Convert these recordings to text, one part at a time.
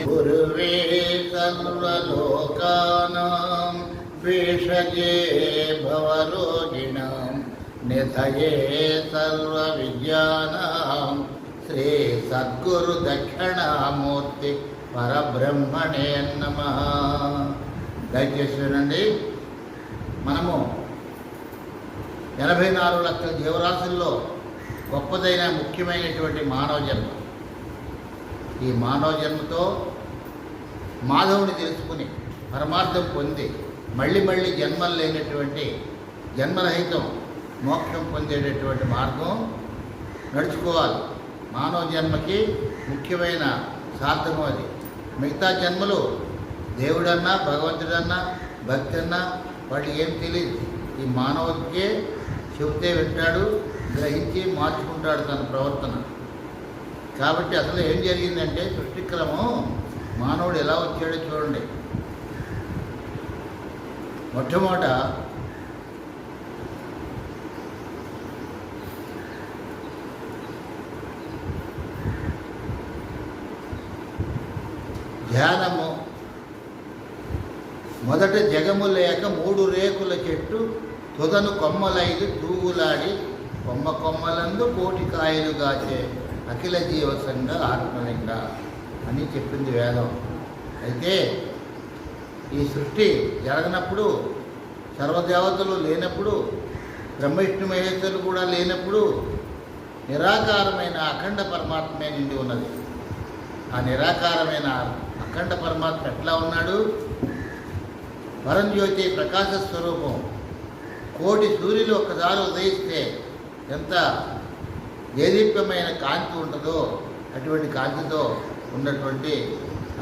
गुरुवे सर्वलोकानां भेषजे भवरोगिणां निधये सर्वविद्यानां श्री सद्गुरु दक्षिणामूर्ति పరబ్రహ్మణే నమః. దయచేసి వినండి. మనము 84 లక్షల జీవరాశుల్లో గొప్పదైన ముఖ్యమైనటువంటి మానవ జన్మ. ఈ మానవ జన్మతో మాధవుని తెలుసుకుని పరమార్థం పొంది మళ్ళీ మళ్ళీ జన్మలు లేనటువంటి జన్మరహితం మోక్షం పొందేటటువంటి మార్గం నడుచుకోవాలి. మానవ జన్మకి ముఖ్యమైన సాధనం అది. మిగతా జన్మలు దేవుడన్నా భగవంతుడన్నా భక్తి అన్నా వాడికి ఏం తెలియదు. ఈ మానవుడికే చెబితే వింటాడు, గ్రహించి మార్చుకుంటాడు తన ప్రవర్తన. కాబట్టి అసలు ఏం జరిగిందంటే సృష్టిక్రమం మానవుడు ఎలా వచ్చాడో చూడండి. మొట్టమొదట ధ్యానము. మొదట జగము లేక 3 రేకుల చెట్టు తుదను కొమ్మలైదు తూగులాడి కొమ్మ కొమ్మలందు కోటి కాయలు గాచే అఖిల జీవసంగ ఆత్మలింగ అని చెప్పింది వేదం. అయితే ఈ సృష్టి జరగనప్పుడు, సర్వదేవతలు లేనప్పుడు, బ్రహ్మవిష్ణు మహేశ్వరులు కూడా లేనప్పుడు నిరాకారమైన అఖండ పరమాత్మే నిండి ఉన్నది. ఆ నిరాకారమైన అఖండ పరమాత్మ ఎట్లా ఉన్నాడు? పరంజ్యోతి ప్రకాశ స్వరూపం. కోటి సూర్యులు ఒక్కసారి ఉదయిస్తే ఎంత దేదీప్యమైన కాంతి ఉంటుందో అటువంటి కాంతితో ఉన్నటువంటి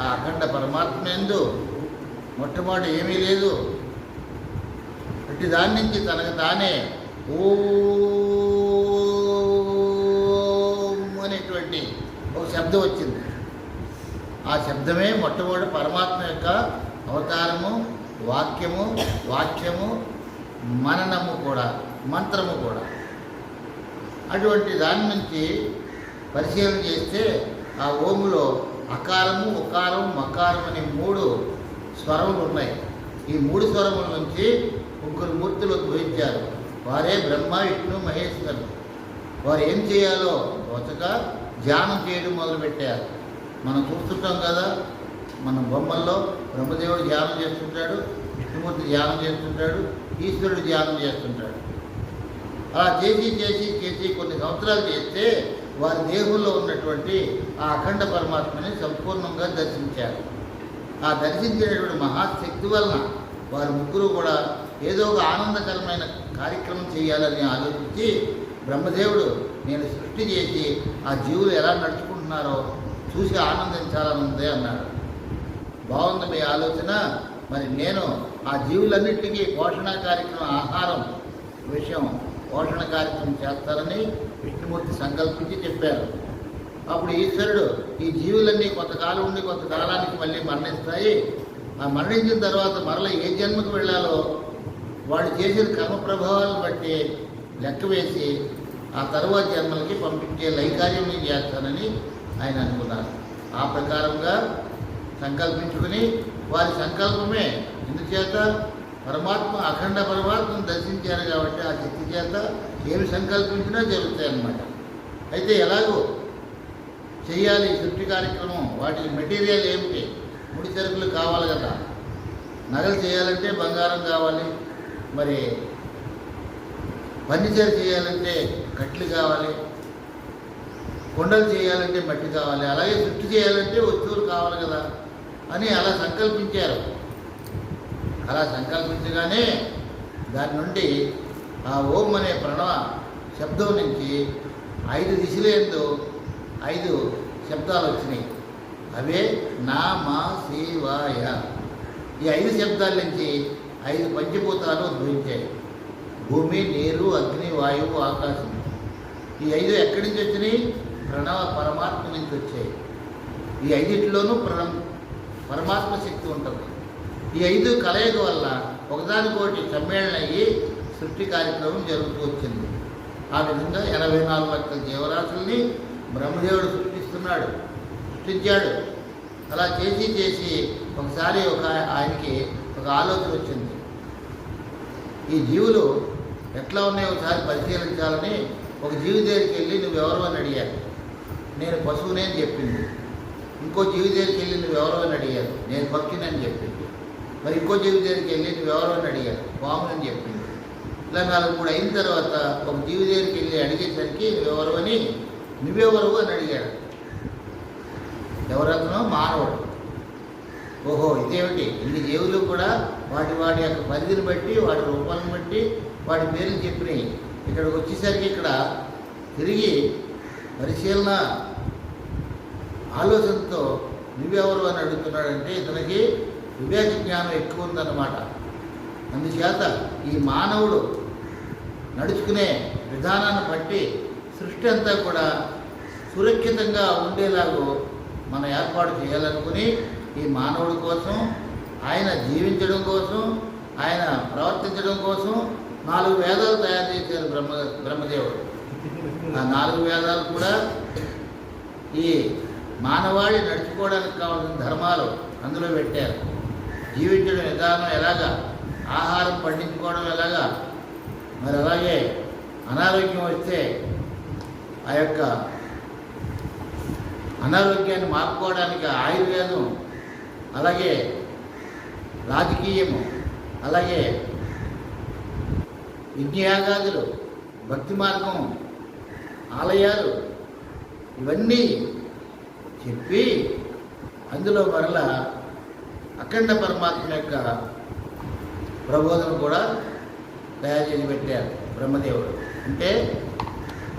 ఆ అఖండ పరమాత్మ యందు మొట్టమొదటి ఏమీ లేదు. అట్టి దాని నుంచి తనకు తానే ఓం అనేటువంటి ఒక శబ్దం వచ్చింది. ఆ శబ్దమే మొట్టమొదటి పరమాత్మ యొక్క అవతారము, వాక్యము, వాక్యము, మననము కూడా, మంత్రము కూడా. అటువంటి దాని నుంచి పరిశీలన చేస్తే ఆ ఓములో అకారము, ఉకారం, మకారం అనే 3 స్వరములు ఉన్నాయి. ఈ 3 స్వరముల నుంచి 3 మూర్తులు ఉద్భవించారు. వారే బ్రహ్మ, విష్ణు, మహేశ్వరులు. వారు ఏం చేయాలో తోచక ధ్యానం చేయడం మొదలుపెట్టారు. మనం చూస్తుంటాం కదా, మన బొమ్మల్లో బ్రహ్మదేవుడు ధ్యానం చేస్తుంటాడు, విష్ణుమూర్తి ధ్యానం చేస్తుంటాడు, ఈశ్వరుడు ధ్యానం చేస్తుంటాడు. అలా చేసి చేసి చేసి కొన్ని సంవత్సరాలు చేస్తే వారి దేహంలో ఉన్నటువంటి ఆ అఖండ పరమాత్మని సంపూర్ణంగా దర్శించారు. ఆ దర్శించినటువంటి మహాశక్తి వలన వారు ముగ్గురు కూడా ఏదో ఒక ఆనందకరమైన కార్యక్రమం చేయాలని ఆలోచించి బ్రహ్మదేవుడు నేను సృష్టి చేసి ఆ జీవులు ఎలా నడుచుకుంటున్నారో చూసి ఆనందించాలని ఉంది అన్నాడు. బాగుంది మీ ఆలోచన. మరి నేను ఆ జీవులన్నింటికీ పోషణ కార్యక్రమం, ఆహారం విషయం పోషణ కార్యక్రమం చేస్తారని విష్ణుమూర్తి సంకల్పించి చెప్పారు. అప్పుడు ఈశ్వరుడు ఈ జీవులన్నీ కొంతకాలం ఉండి కొంతకాలానికి మళ్ళీ మరణిస్తాయి. ఆ మరణించిన తర్వాత మరలా ఏ జన్మకు వెళ్ళాలో వాడు చేసిన కర్మ ప్రభావాలను బట్టి లెక్క వేసి ఆ తరువాత జన్మలకి పంపించే లైకార్యం చేస్తానని ఆయన అనుకున్నారు. ఆ ప్రకారంగా సంకల్పించుకుని వారి సంకల్పమే ఎందుచేత పరమాత్మ అఖండ పరమాత్మను దర్శించారు కాబట్టి ఆ శక్తి చేత ఏమి సంకల్పించినా జరుగుతాయి అన్నమాట. అయితే ఎలాగో చేయాలి ఈ సృష్టి కార్యక్రమం, వాటికి మెటీరియల్ ఏమిటి? ముడి సరుకులు కావాలి కదా. నగలు చేయాలంటే బంగారం కావాలి, మరి ఫర్నిచర్ చేయాలంటే కట్లు కావాలి, కొండలు చేయాలంటే మట్టి కావాలి, అలాగే సృష్టి చేయాలంటే వస్తువులు కావాలి కదా అని అలా సంకల్పించారు. అలా సంకల్పించగానే దాని నుండి ఆ ఓం అనే ప్రణవ శబ్దం నుంచి 5 దిశలందు 5 శబ్దాలు వచ్చినాయి. అవే నా మా శివాయ. ఈ 5 శబ్దాల నుంచి 5 పంచభూతాలు ఉద్భవించాయి. భూమి, నీరు, అగ్ని, వాయువు, ఆకాశం. ఈ 5 ఎక్కడి నుంచి వచ్చినాయి? ప్రణవ పరమాత్మ నుంచి వచ్చాయి. ఈ 5 పరమాత్మ శక్తి ఉంటుంది. ఈ 5 కలయిక వల్ల ఒకదానికోటి సమ్మేళన అయ్యి సృష్టి కార్యక్రమం జరుగుతూ వచ్చింది. ఆ విధంగా 84 లక్షల జీవరాశుల్ని బ్రహ్మదేవుడు సృష్టించాడు. అలా చేసి చేసి ఒకసారి ఆయనకి ఒక ఆలోచన వచ్చింది. ఈ జీవులు ఎట్లా ఉన్నాయో ఒకసారి పరిశీలించాలని ఒక జీవి దగ్గరికి వెళ్ళి నువ్వెవరు అని అడిగారు. నేను పశువునే అని చెప్పింది. ఇంకో జీవి దగ్గరికి వెళ్ళి నువ్వెవరు అని అడిగారు. నేను పక్షిని అని చెప్పింది. మరి ఇంకో జీవి దగ్గరికి వెళ్ళి నువ్వెవరు అని అడిగారు. పాముని చెప్పింది. ఇలా 4-3 అయిన తర్వాత ఒక జీవి దగ్గరికి వెళ్ళి అడిగేసరికి నువ్వెవరు అని అడిగాడు. ఎవరతనో? మానవుడు. ఓహో, ఇదేమిటి? ఇన్ని జీవులు కూడా వాటి యొక్క పరిధిని బట్టి, వాటి రూపాలను బట్టి వాటి పేర్లు చెప్పినాయి. ఇక్కడికి వచ్చేసరికి ఇక్కడ తిరిగి పరిశీలన ఆలోచనతో నువ్వెవరు అని అడుగుతున్నాడంటే ఇతనికి వివేక జ్ఞానం ఎక్కువ ఉందన్నమాట. అందుచేత ఈ మానవుడు నడుచుకునే విధానాన్ని బట్టి సృష్టి అంతా కూడా సురక్షితంగా ఉండేలాగూ మనం ఏర్పాటు చేయాలనుకుని ఈ మానవుడి కోసం, ఆయన జీవించడం కోసం, ఆయన ప్రవర్తించడం కోసం 4 వేదాలు తయారు చేశారు బ్రహ్మదేవుడు. ఆ 4 వేదాలు కూడా ఈ మానవాళి నడుచుకోవడానికి కావాల్సిన ధర్మాలు అందులో పెట్టారు. జీవించడం విధానం ఎలాగా, ఆహారం పండించుకోవడం ఎలాగా, మరి అలాగే అనారోగ్యం వస్తే ఆ యొక్క అనారోగ్యాన్ని మాపుకోవడానికి ఆయుర్వేదం, అలాగే రాజకీయము, అలాగే యజ్ఞయాగాదులు, భక్తి మార్గం, ఆలయాలు ఇవన్నీ చెప్పి అందులో మరలా అఖండ పరమాత్మ యొక్క ప్రబోధన కూడా తయారు చేసి పెట్టారు బ్రహ్మదేవుడు. అంటే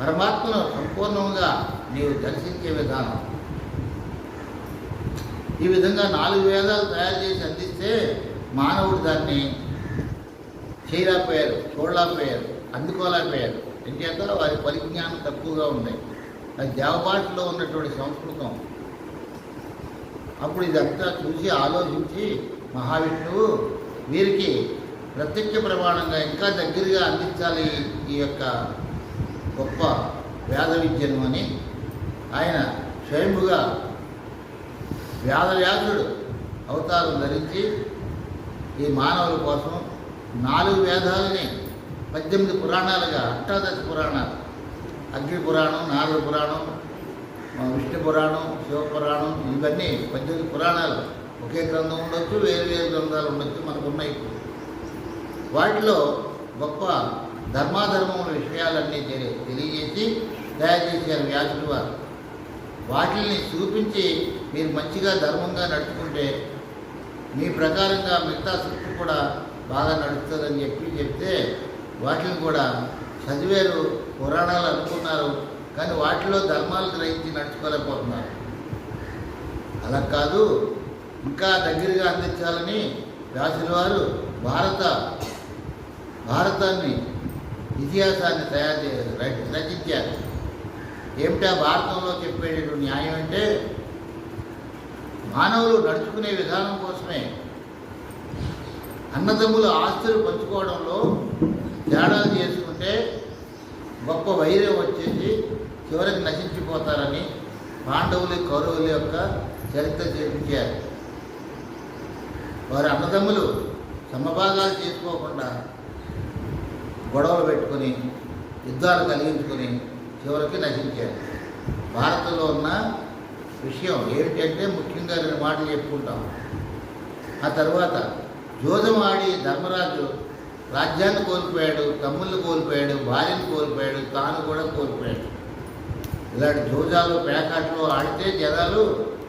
పరమాత్మను సంపూర్ణంగా నీవు దర్శించే విధానం. ఈ విధంగా 4 వేదాలు తయారు చేసి అందిస్తే మానవుడు దాన్ని చేయలేకపోయారు, చూడలేకపోయారు, అందుకోలేకపోయారు. ఎందుచేత వారి పరిజ్ఞానం తక్కువగా ఉంది. అది దేవభాషలో ఉన్నటువంటి సంస్కృతం. అప్పుడు ఇదంతా చూసి ఆలోచించి మహావిష్ణువు వీరికి ప్రత్యక్ష ప్రమాణంగా ఇంకా దగ్గరగా అందించాలి ఈ యొక్క గొప్ప వేద విద్యను అని ఆయన స్వయంభుగా వ్యాసుడు అవతారం ధరించి ఈ మానవుల కోసం 4 వేదాలని 18 పురాణాలుగా, అష్టాదశ పురాణాలు, అగ్ని పురాణం, నారద పురాణం, విష్ణు పురాణం, శివపురాణం, ఇవన్నీ 18 పురాణాలు. ఒకే గ్రంథం ఉండొచ్చు, వేరు వేరు గ్రంథాలు ఉండొచ్చు, మనకున్నాయి. వాటిలో గొప్ప ధర్మాధర్మముల విషయాలన్నీ తెలియజేసి తయారు చేశారు వ్యాసుడు వారు. వాటిని చూపించి మీరు మంచిగా ధర్మంగా నడుచుకుంటే మీ ప్రకారంగా మిగతా సృష్టి కూడా బాగా నడుస్తుందని చెప్తే వాటిని కూడా చదివారు, పురాణాలు అనుకున్నారు, కానీ వాటిలో ధర్మాలు గ్రహించి నడుచుకోలేకపోతున్నారు. అలా కాదు, ఇంకా దగ్గరగా అందించాలని వ్యాసుల వారు భారతాన్ని, ఇతిహాసాన్ని రచించారు. ఏమిటా భారతంలో చెప్పేటటువంటి న్యాయం అంటే మానవులు నడుచుకునే విధానం కోసమే అన్నదమ్ముల ఆస్తులు పంచుకోవడంలో తేడాలు చేసుకుంటే గొప్ప వైరం వచ్చేసి చివరికి నశించిపోతారని పాండవులు, కౌరవుల యొక్క చరిత్ర చేయించారు. వారి అన్నదమ్ములు సమభాగాలు చేసుకోకుండా గొడవలు పెట్టుకొని యుద్ధాలు కలిగించుకొని చివరికి నశించారు. భారతంలో ఉన్న విషయం ఏమిటంటే ముఖ్యంగా 2 మాటలు చెప్పుకుంటాం. ఆ తర్వాత జోదం ఆడి ధర్మరాజు రాజ్యాన్ని కోల్పోయాడు, తమ్ముళ్ళు కోల్పోయాడు, భార్యను కోల్పోయాడు, తాను కూడా కోల్పోయాడు. ఇలాంటి జోజాలు, పేకాట్లు ఆడితే జనాలు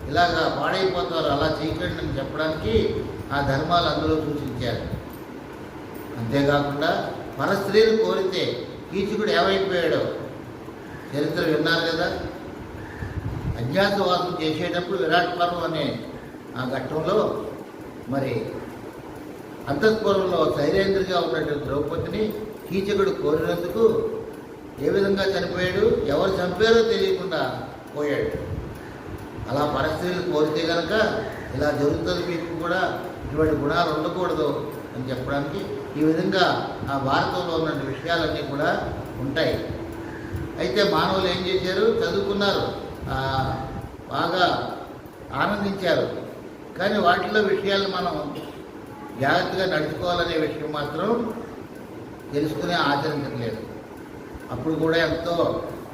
ఇలాగా పాడైపోతారు, అలా చేయకండి అని చెప్పడానికి ఆ ధర్మాలు అందులో సూచించారు. అంతేకాకుండా పరస్త్రీలు కోరితే కీచకుడు ఏమైపోయాడో చరిత్ర విన్నారు కదా. అజ్ఞాతవాసం చేసేటప్పుడు విరాట్ పర్వం అనే ఆ ఘట్టంలో మరి అంతఃపురంలో శైలేంద్రిగా ఉన్నటువంటి ద్రౌపదిని కీచకుడు కోరినందుకు ఏ విధంగా చనిపోయాడు, ఎవరు చంపారో తెలియకుండా పోయాడు. అలా పరస్త్రీలు కోరితే కనుక ఇలా జరుగుతుంది, మీకు కూడా ఇటువంటి గుణాలు ఉండకూడదు అని చెప్పడానికి ఈ విధంగా ఆ భారతంలో ఉన్న విషయాలన్నీ కూడా ఉంటాయి. అయితే మానవులు ఏం చేశారు, చదువుకున్నారు, బాగా ఆనందించారు, కానీ వాటిలో విషయాలు మనం జాగ్రత్తగా నడుచుకోవాలనే విషయం మాత్రం తెలుసుకునే ఆచరించట్లేదు. అప్పుడు కూడా ఎంతో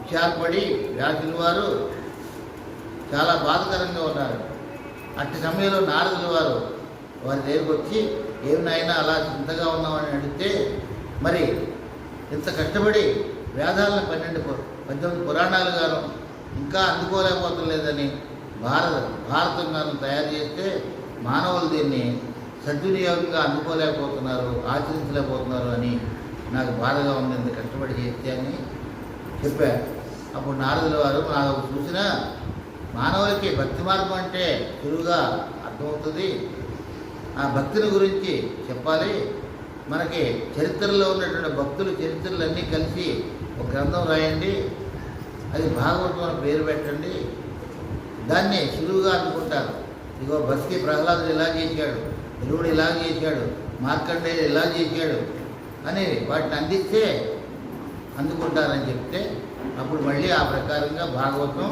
విచారపడి వ్యాసుల వారు చాలా బాధకరంగా ఉన్నారు. అట్టి సమయంలో నారదుల వారు వారి దగ్గరికి వచ్చి, ఏమి నాయనా అలా చింతగా ఉన్నామని అడిగితే, మరి ఇంత కష్టపడి వేదాలను 18 పురాణాలుగాను ఇంకా అందుకోలేకపోతలేదని భారతంగాను తయారు చేస్తే మానవులు దీన్ని సద్వినియోగంగా అందుకోలేకపోతున్నారు, ఆచరించలేకపోతున్నారు అని నాకు బాధగా ఉంది, ఇంత కష్టపడి చేస్తే అని చెప్పారు. అప్పుడు నారదుల వారు నాకు చూసిన మానవులకి భక్తి మార్గం అంటే సులువుగా అర్థమవుతుంది, ఆ భక్తిని గురించి చెప్పాలి, మనకి చరిత్రలో ఉన్నటువంటి భక్తుల చరిత్రలన్నీ కలిసి ఒక గ్రంథం రాయండి, అది భాగవతం అని పేరు పెట్టండి, దాన్ని సులువుగా అనుకుంటారు. ఇగో బస్కి ప్రహ్లాదుడు ఇలా చేశాడు, ధ్రువుడు ఇలా చేశాడు, మార్కండేయుడు ఇలా చేశాడు అని వాటిని అందిస్తే అందుకుంటారని చెప్తే అప్పుడు మళ్ళీ ఆ ప్రకారంగా భాగవతం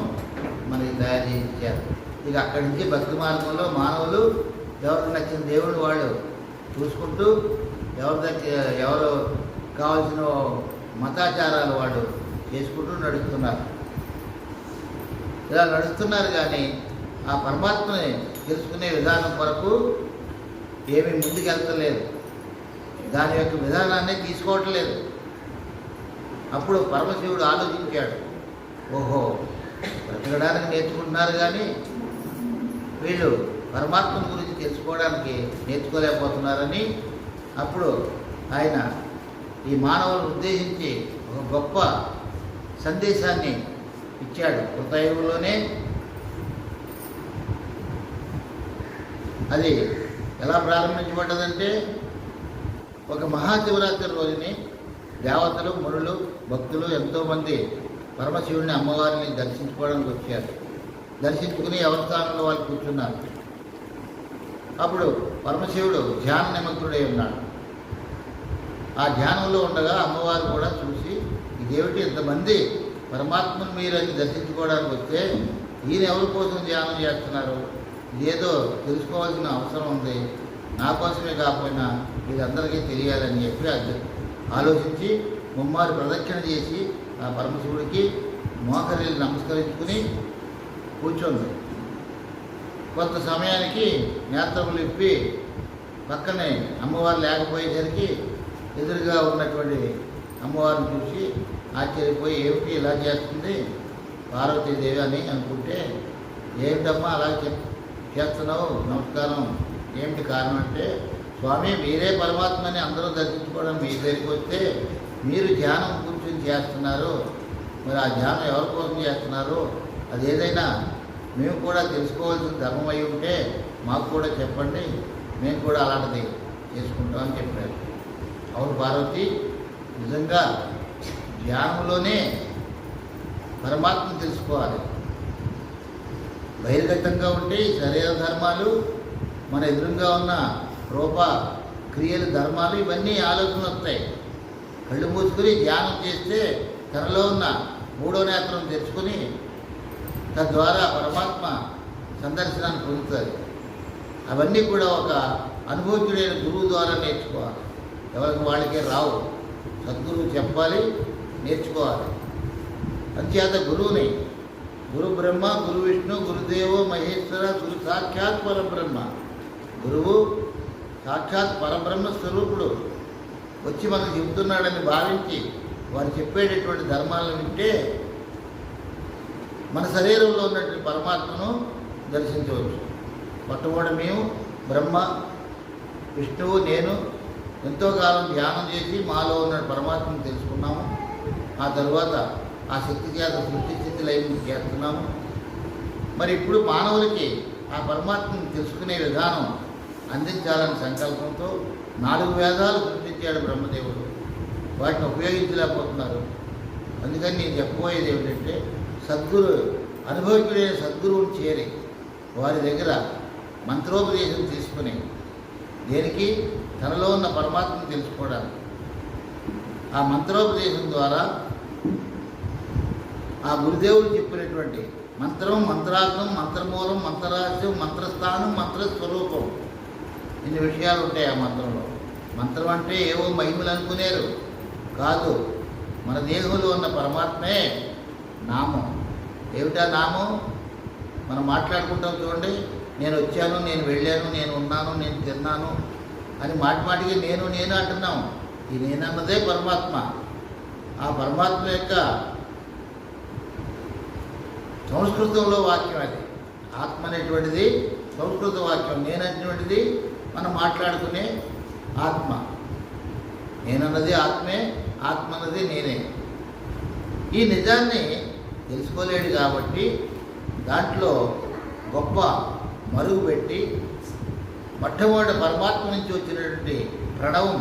మనకి తయారు చేసి ఇచ్చారు. ఇక అక్కడి నుంచి భక్తి మార్గంలో మానవులు ఎవరికి నచ్చిన దేవుడు వాళ్ళు చూసుకుంటూ ఎవరు కావాల్సిన మతాచారాలు వాళ్ళు చేసుకుంటూ నడుస్తున్నారు. ఇలా నడుస్తున్నారు కానీ ఆ పరమాత్మని తెలుసుకునే విధానం కొరకు ఏమీ ముందుకెళ్తలేదు, దాని యొక్క విధానాన్ని తీసుకోవట్లేదు. అప్పుడు పరమశివుడు ఆలోచించాడు, ఓహో బ్రతకడానికి నేర్చుకుంటున్నారు కానీ వీళ్ళు పరమాత్మను గురించి తెలుసుకోవడానికి నేర్చుకోలేకపోతున్నారని అప్పుడు ఆయన ఈ మానవులను ఉద్దేశించి ఒక గొప్ప సందేశాన్ని ఇచ్చాడు. కృతయుగంలోనే అది ఎలా ప్రారంభించబడ్డదంటే ఒక మహాశివరాత్రి రోజుని దేవతలు, మునులు, భక్తులు ఎంతోమంది పరమశివుడిని అమ్మవారిని దర్శించుకోవడానికి వచ్చారు. దర్శించుకుని ఎవరి స్థానంలో వాళ్ళు కూర్చున్నారు. అప్పుడు పరమశివుడు ధ్యాన నిమగ్నుడై ఉన్నాడు. ఆ ధ్యానంలో ఉండగా అమ్మవారు కూడా చూసి ఇదేమిటి ఇంతమంది పరమాత్మను మీరని దర్శించుకోవడానికి వస్తే ఈయన ఎవరి కోసం ధ్యానం చేస్తున్నారు, ఇదేదో తెలుసుకోవాల్సిన అవసరం ఉంది, నా కోసమే కాకపోయినా వీళ్ళందరికీ తెలియాలని చెప్పి ఆలోచించి ముమ్మారు ప్రదక్షిణ చేసి ఆ పరమశివుడికి మోకరిల్లి నమస్కరించుకుని కూర్చోంది. కొంత సమయానికి నేత్రములు ఇప్పి పక్కనే అమ్మవారు లేకపోయేసరికి ఎదురుగా ఉన్నటువంటి అమ్మవారిని చూసి ఆశ్చర్యపోయి ఏమిటి ఇలా చేస్తుంది పార్వతీదేవి అని అనుకుంటే, ఏమిటమ్మా అలా చేస్తున్నావు, నమస్కారం, ఏమిటి కారణం అంటే, స్వామి మీరే పరమాత్మని అందరూ దర్శించుకోవడం మీ దగ్గరికి వస్తే మీరు ధ్యానం కూర్చొని చేస్తున్నారు, మరి ఆ ధ్యానం ఎవరి కోసం చేస్తున్నారు, అదేదైనా మేము కూడా తెలుసుకోవాల్సిన ధర్మం అయి ఉంటే మాకు కూడా చెప్పండి, మేము కూడా అలాంటిది చేసుకుంటామని చెప్పారు. అవును పార్వతి, నిజంగా ధ్యానంలోనే పరమాత్మను తెలుసుకోవాలి. బహిర్గతంగా ఉంటే శరీర ధర్మాలు, మన ఎదురుగా ఉన్న రూప క్రియలు ధర్మాలు ఇవన్నీ ఆలోచనలు వస్తాయి. కళ్ళు మూసుకుని ధ్యానం చేస్తే తనలో ఉన్న మూడో నేత్రం తెచ్చుకొని తద్వారా పరమాత్మ సందర్శనాన్ని పొందుతుంది. అవన్నీ కూడా ఒక అనుభవజ్ఞుడైన గురువు ద్వారా నేర్చుకోవాలి. ఎవరికి వాళ్ళకే రావు, సద్గురువు చెప్పాలి, నేర్చుకోవాలి. అంచేత గురువుని గురు బ్రహ్మ, గురు విష్ణు, గురుదేవో మహేశ్వర, గురు సాక్షాత్ పరబ్రహ్మ, గురువు సాక్షాత్ పరబ్రహ్మ స్వరూపుడు వచ్చి మనకు చెబుతున్నాడని భావించి వారు చెప్పేటటువంటి ధర్మాలను వింటే మన శరీరంలో ఉన్నటువంటి పరమాత్మను దర్శించవచ్చు. మొట్టమొదటి మేము బ్రహ్మ, విష్ణువు, నేను ఎంతో కాలం ధ్యానం చేసి మాలో ఉన్న పరమాత్మను తెలుసుకున్నాము. ఆ తరువాత ఆ శక్తి చేత సృష్టి స్థితి లయం చేస్తున్నాము. మరి ఇప్పుడు మానవులకి ఆ పరమాత్మను తెలుసుకునే విధానం అందించాలని సంకల్పంతో 4 వేదాలు సృష్టించాడు బ్రహ్మదేవుడు. వాటిని ఉపయోగించలేకపోతున్నారు. అందుకని నేను చెప్పబోయేది ఏమిటంటే, సద్గురు అనుభవజ్ఞుడైన సద్గురువుని చేరి వారి దగ్గర మంత్రోపదేశం తీసుకుని దేనికి తనలో ఉన్న పరమాత్మను తెలుసుకోవడానికి ఆ మంత్రోపదేశం ద్వారా ఆ గురుదేవుడు చెప్పినటువంటి మంత్రం, మంత్రార్థం, మంత్రమూలం, మంత్రరాజ్యం, మంత్రస్థానం, మంత్రస్వరూపం, ఇన్ని విషయాలు ఉంటాయి ఆ మంత్రంలో. మంత్రం అంటే ఏవో మహిమలు అనుకునేరు కాదు, మన దేహంలో ఉన్న పరమాత్మే నామం. ఏమిటా నామం? మనం మాట్లాడుకుంటాం చూడండి, నేను వచ్చాను, నేను వెళ్ళాను, నేను ఉన్నాను, నేను తిన్నాను అని మాటిమాటికి నేను నేను అంటున్నాం. ఈ నేనన్నదే పరమాత్మ. ఆ పరమాత్మ యొక్క సంస్కృతంలో వాక్యం అది. ఆత్మ అనేటువంటిది సంస్కృత వాక్యం, నేనటువంటిది మనం మాట్లాడుకునే ఆత్మ. నేనన్నది ఆత్మే, ఆత్మ అన్నది నేనే. ఈ నిజాన్ని తెలుసుకోలేడు కాబట్టి దాంట్లో గొప్ప మరుగు పెట్టి మొట్టమొదటి పరమాత్మ నుంచి వచ్చినటువంటి ప్రణవం,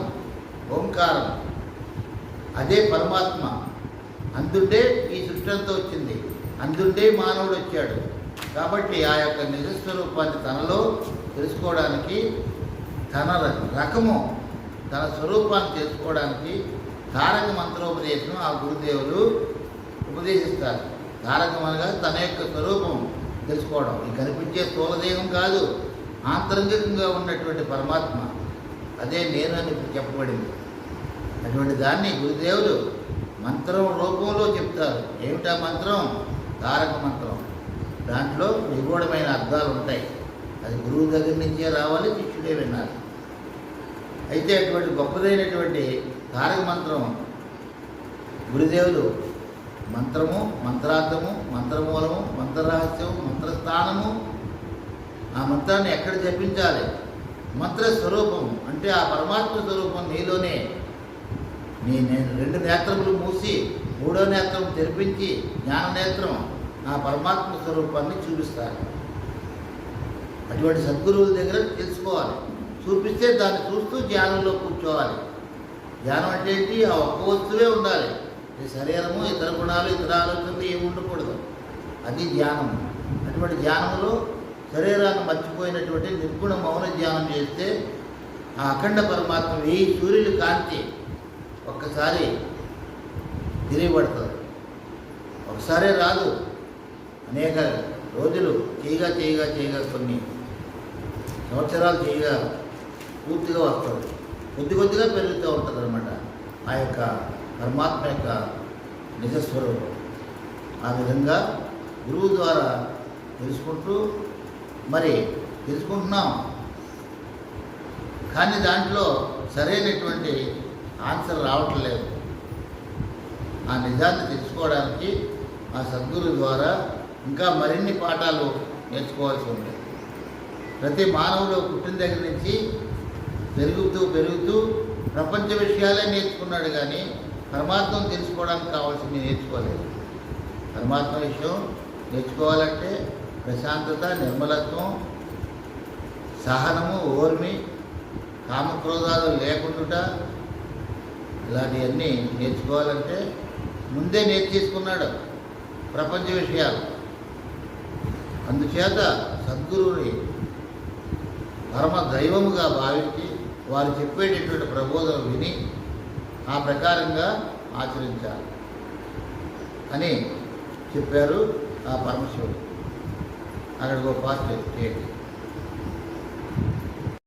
ఓంకారం, అదే పరమాత్మ. అందుండే ఈ సృష్టి అంతా వచ్చింది, అందుండే మానవుడు వచ్చాడు. కాబట్టి ఆ యొక్క నిజస్వరూపాన్ని తనలో తెలుసుకోవడానికి, తన రకము, తన స్వరూపాన్ని తెలుసుకోవడానికి తారక మంత్రోపదేశం ఆ గురుదేవులు ఉపదేశిస్తారు. తారకం అనగా తన యొక్క స్వరూపం తెలుసుకోవడం. ఈ కనిపించే స్థూలదేహం కాదు, ఆంతరంగికంగా ఉన్నటువంటి పరమాత్మ, అదే నేను అని చెప్పబడింది. అటువంటి దాన్ని గురుదేవులు మంత్రం రూపంలో చెప్తారు. ఏమిటా మంత్రం? తారక మంత్రం. దాంట్లో నిగూఢమైన అర్థాలు ఉంటాయి. అది గురువు దగ్గర నుంచే రావాలి, శిష్యుడే వినాలి. అయితే అటువంటి గొప్పదైనటువంటి తారక మంత్రం గురుదేవులు మంత్రము, మంత్రార్థము, మంత్రమూలము, మంత్రరహస్యము, మంత్రస్థానము, ఆ మంత్రాన్ని ఎక్కడ జపించాలి, మంత్రస్వరూపం అంటే ఆ పరమాత్మ స్వరూపం నీలోనే. నేను 2 నేత్రములు మూసి 3వ నేత్రం తెరిపించి జ్ఞాననేత్రం ఆ పరమాత్మ స్వరూపాన్ని చూపిస్తారు. అటువంటి సద్గురువుల దగ్గర తెలుసుకోవాలి. చూపిస్తే దాన్ని చూస్తూ ధ్యానంలో కూర్చోవాలి. ధ్యానం అంటే ఏంటి? ఆ ఒక్క వస్తువే ఉండాలి. ఈ శరీరము, ఇతర గుణాలు, ఇతర ఆలోచనలు ఏమి ఉండకూడదు. అది ధ్యానం. అటువంటి ధ్యానంలో శరీరాన్ని మర్చిపోయినటువంటి నిర్గుణ మౌన ధ్యానం చేస్తే ఆ అఖండ పరమాత్మ 1000 సూర్యుల కాంతి ఒక్కసారి తిరిగిపడుతుంది. ఒకసారే రాదు, అనేక రోజులు చేయగా కొన్ని సంవత్సరాలు చేయగా పూర్తిగా వస్తుంది. కొద్దిగా పెరుగుతూ ఉంటుంది అనమాట ఆ యొక్క పరమాత్మ యొక్క నిజస్వరూపం. ఆ విధంగా గురువు ద్వారా తెలుసుకుంటున్నాం. కానీ దాంట్లో సరైనటువంటి ఆన్సర్ రావట్లేదు. ఆ నిజాన్ని తెలుసుకోవడానికి ఆ సద్గురు ద్వారా ఇంకా మరిన్ని పాఠాలు నేర్చుకోవాల్సి ఉంది. ప్రతి మానవుడు పుట్టిన దగ్గర నుంచి పెరుగుతూ ప్రపంచ విషయాలే నేర్చుకున్నాడు, కానీ పరమాత్మను తెలుసుకోవడానికి కావాల్సింది నేర్చుకోలేదు. పరమాత్మ విషయం నేర్చుకోవాలంటే ప్రశాంతత, నిర్మలత్వం, సహనము, ఓర్మి, కామక్రోధాలు లేకుండా ఇలాంటివన్నీ నేర్చుకోవాలంటే ముందే నేర్చేసుకున్నాడు ప్రపంచ విషయాలు. అందుచేత సద్గురువుని పరమ దైవముగా భావించి వారు చెప్పేటటువంటి ప్రబోధన విని ఆ ప్రకారంగా ఆచరించాలి అని చెప్పారు ఆ పరమశివుడు. అక్కడికి ఒక పాస్ట్ చేయండి.